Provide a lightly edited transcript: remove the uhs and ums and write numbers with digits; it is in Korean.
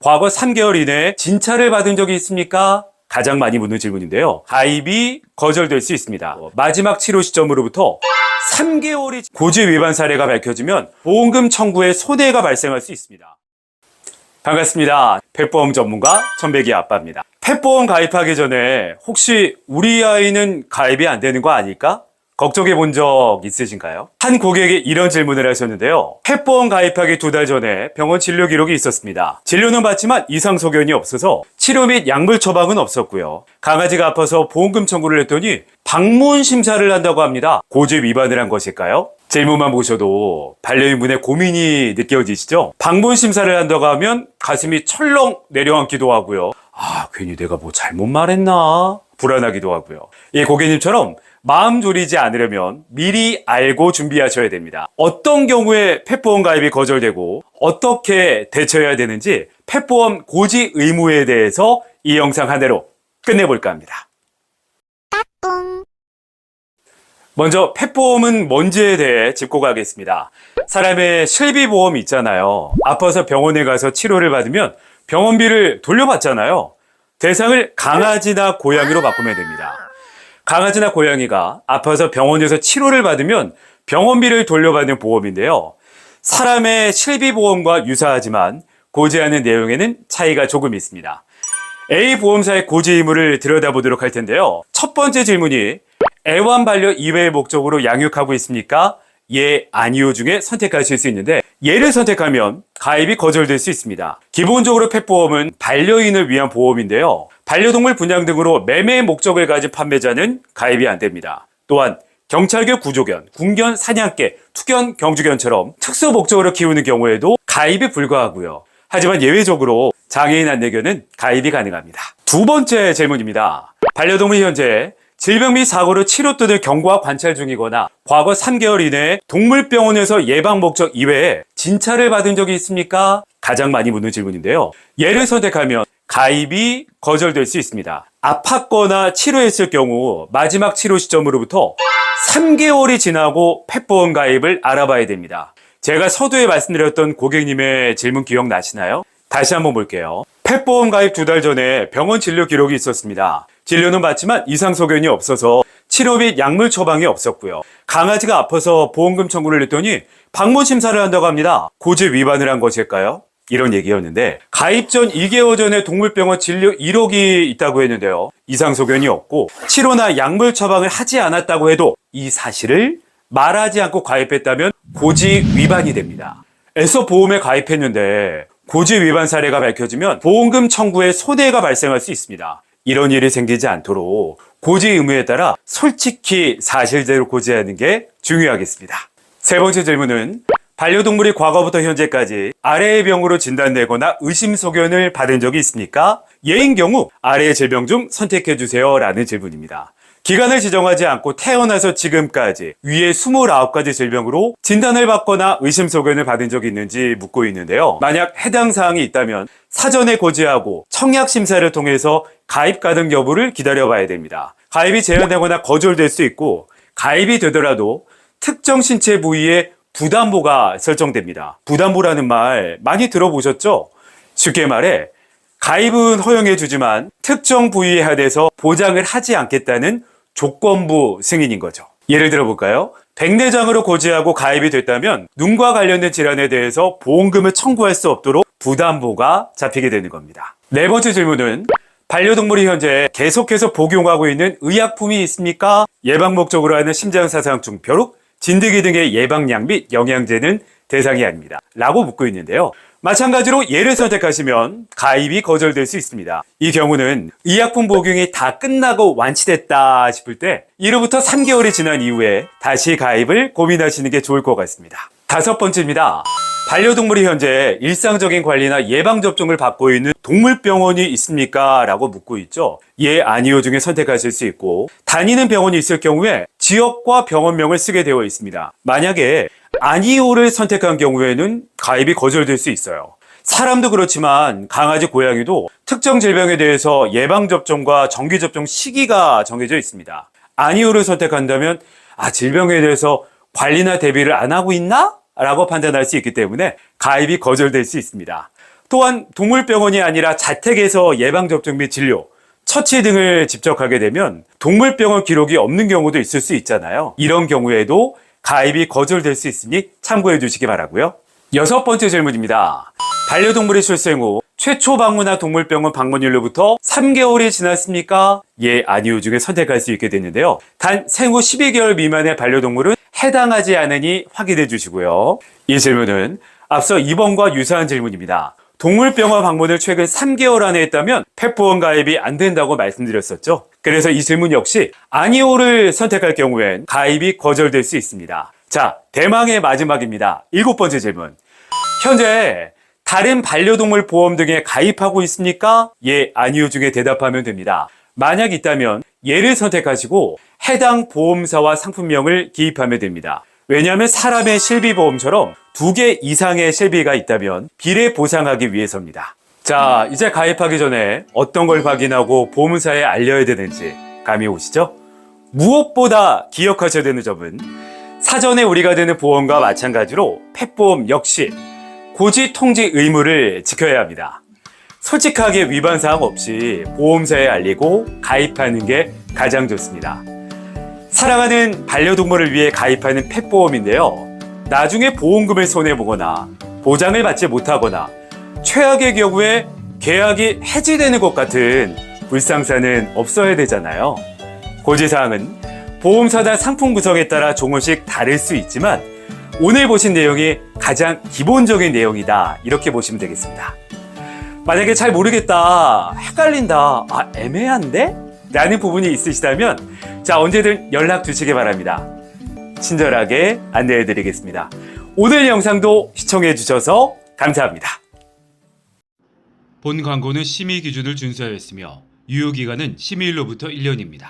과거 3개월 이내에 진찰을 받은 적이 있습니까? 가장 많이 묻는 질문인데요. 가입이 거절될 수 있습니다. 마지막 치료 시점으로부터 3개월이 고지 위반 사례가 밝혀지면 보험금 청구에 손해가 발생할 수 있습니다. 반갑습니다. 펫보험 전문가 천백이 아빠입니다. 펫보험 가입하기 전에 혹시 우리 아이는 가입이 안 되는 거 아닐까? 걱정해 본 적 있으신가요? 한 고객이 이런 질문을 하셨는데요. 펫보험 가입하기 2달 전에 병원 진료 기록이 있었습니다. 진료는 받지만 이상 소견이 없어서 치료 및 약물 처방은 없었고요. 강아지가 아파서 보험금 청구를 했더니 방문 심사를 한다고 합니다. 고지 위반을 한 것일까요? 질문만 보셔도 반려인분의 고민이 느껴지시죠? 방문 심사를 한다고 하면 가슴이 철렁 내려앉기도 하고요. 괜히 내가 뭐 잘못 말했나? 불안하기도 하고요. 이 고객님처럼 마음 졸이지 않으려면 미리 알고 준비하셔야 됩니다. 어떤 경우에 펫보험 가입이 거절되고 어떻게 대처해야 되는지 펫보험 고지 의무에 대해서 이 영상 하나로 끝내볼까 합니다. 먼저 펫보험은 뭔지에 대해 짚고 가겠습니다. 사람의 실비보험 있잖아요. 아파서 병원에 가서 치료를 받으면 병원비를 돌려받잖아요. 대상을 강아지나 고양이로 바꾸면 됩니다. 강아지나 고양이가 아파서 병원에서 치료를 받으면 병원비를 돌려받는 보험인데요. 사람의 실비보험과 유사하지만 고지하는 내용에는 차이가 조금 있습니다. A 보험사의 고지 의무를 들여다보도록 할 텐데요. 첫 번째 질문이 애완반려 이외의 목적으로 양육하고 있습니까? 예, 아니요 중에 선택하실 수 있는데 예를 선택하면 가입이 거절될 수 있습니다. 기본적으로 펫보험은 반려인을 위한 보험인데요. 반려동물 분양 등으로 매매 목적을 가진 판매자는 가입이 안 됩니다. 또한 경찰견, 구조견, 군견, 사냥개, 투견, 경주견처럼 특수 목적으로 키우는 경우에도 가입이 불가하고요. 하지만 예외적으로 장애인 안내견은 가입이 가능합니다. 두 번째 질문입니다. 반려동물이 현재 질병 및 사고로 치료 또는 경과 관찰 중이거나 과거 3개월 이내에 동물병원에서 예방 목적 이외에 진찰을 받은 적이 있습니까? 가장 많이 묻는 질문인데요. 예를 선택하면 가입이 거절될 수 있습니다. 아팠거나 치료했을 경우 마지막 치료 시점으로부터 3개월이 지나고 펫보험 가입을 알아봐야 됩니다. 제가 서두에 말씀드렸던 고객님의 질문 기억나시나요? 다시 한번 볼게요. 펫보험 가입 2달 전에 병원 진료 기록이 있었습니다. 진료는 받지만 이상 소견이 없어서 치료 및 약물 처방이 없었고요. 강아지가 아파서 보험금 청구를 했더니 방문 심사를 한다고 합니다. 고지 위반을 한 것일까요? 이런 얘기였는데 가입 전 2개월 전에 동물병원 진료 이력이 있다고 했는데요. 이상 소견이 없고 치료나 약물 처방을 하지 않았다고 해도 이 사실을 말하지 않고 가입했다면 고지 위반이 됩니다. 애써 보험에 가입했는데 고지 위반 사례가 밝혀지면 보험금 청구에 손해가 발생할 수 있습니다. 이런 일이 생기지 않도록 고지 의무에 따라 솔직히 사실대로 고지하는 게 중요하겠습니다. 세 번째 질문은 반려동물이 과거부터 현재까지 아래의 병으로 진단되거나 의심 소견을 받은 적이 있습니까? 예인 경우 아래의 질병 중 선택해주세요 라는 질문입니다. 기간을 지정하지 않고 태어나서 지금까지 위에 29가지 질병으로 진단을 받거나 의심 소견을 받은 적이 있는지 묻고 있는데요. 만약 해당 사항이 있다면 사전에 고지하고 청약 심사를 통해서 가입 가능 여부를 기다려봐야 됩니다. 가입이 제한되거나 거절될 수 있고 가입이 되더라도 특정 신체 부위에 부담보가 설정됩니다. 부담보라는 말 많이 들어보셨죠? 쉽게 말해 가입은 허용해주지만 특정 부위에 한해서 보장을 하지 않겠다는 조건부 승인인 거죠. 예를 들어 볼까요? 백내장으로 고지하고 가입이 됐다면 눈과 관련된 질환에 대해서 보험금을 청구할 수 없도록 부담보가 잡히게 되는 겁니다. 네 번째 질문은 반려동물이 현재 계속해서 복용하고 있는 의약품이 있습니까? 예방 목적으로 하는 심장사상충, 벼룩, 진드기 등의 예방약 및 영양제는 대상이 아닙니다. 라고 묻고 있는데요. 마찬가지로 예를 선택하시면 가입이 거절될 수 있습니다. 이 경우는 의약품 복용이 다 끝나고 완치됐다 싶을 때 1후부터 3개월이 지난 이후에 다시 가입을 고민하시는 게 좋을 것 같습니다. 다섯 번째입니다. 반려동물이 현재 일상적인 관리나 예방접종을 받고 있는 동물병원이 있습니까? 라고 묻고 있죠. 예, 아니요 중에 선택하실 수 있고 다니는 병원이 있을 경우에 지역과 병원명을 쓰게 되어 있습니다. 만약에 아니오를 선택한 경우에는 가입이 거절될 수 있어요. 사람도 그렇지만 강아지, 고양이도 특정 질병에 대해서 예방접종과 정기접종 시기가 정해져 있습니다. 아니오를 선택한다면 질병에 대해서 관리나 대비를 안 하고 있나? 라고 판단할 수 있기 때문에 가입이 거절될 수 있습니다. 또한 동물병원이 아니라 자택에서 예방접종 및 진료, 처치 등을 직접 하게 되면 동물병원 기록이 없는 경우도 있을 수 있잖아요. 이런 경우에도 가입이 거절될 수 있으니 참고해 주시기 바라고요. 6번째 질문입니다. 반려동물이 출생 후 최초 방문한 동물병원 방문일로부터 3개월이 지났습니까? 예, 아니요 중에 선택할 수 있게 되는데요. 단 생후 12개월 미만의 반려동물은 해당하지 않으니 확인해 주시고요. 이 질문은 앞서 2번과 유사한 질문입니다. 동물병원 방문을 최근 3개월 안에 했다면 펫보험 가입이 안 된다고 말씀드렸었죠. 그래서 이 질문 역시 아니오를 선택할 경우엔 가입이 거절될 수 있습니다. 자, 대망의 마지막입니다. 7번째 질문. 현재 다른 반려동물 보험 등에 가입하고 있습니까? 예, 아니요 중에 대답하면 됩니다. 만약 있다면 예를 선택하시고 해당 보험사와 상품명을 기입하면 됩니다. 왜냐하면 사람의 실비보험처럼 2개 이상의 실비가 있다면 비례 보상하기 위해서입니다. 자, 이제 가입하기 전에 어떤 걸 확인하고 보험사에 알려야 되는지 감이 오시죠? 무엇보다 기억하셔야 되는 점은 사전에 우리가 드는 보험과 마찬가지로 펫보험 역시 고지 통지 의무를 지켜야 합니다. 솔직하게 위반 사항 없이 보험사에 알리고 가입하는 게 가장 좋습니다. 사랑하는 반려동물을 위해 가입하는 펫보험인데요. 나중에 보험금을 손해보거나 보장을 받지 못하거나 최악의 경우에 계약이 해지되는 것 같은 불상사는 없어야 되잖아요. 고지사항은 보험사나 상품 구성에 따라 조금씩 다를 수 있지만 오늘 보신 내용이 가장 기본적인 내용이다, 이렇게 보시면 되겠습니다. 만약에 잘 모르겠다, 헷갈린다, 애매한데? 라는 부분이 있으시다면 자, 언제든 연락 주시기 바랍니다. 친절하게 안내해 드리겠습니다. 오늘 영상도 시청해 주셔서 감사합니다. 본 광고는 심의 기준을 준수하였으며 유효기간은 심의일로부터 1년입니다.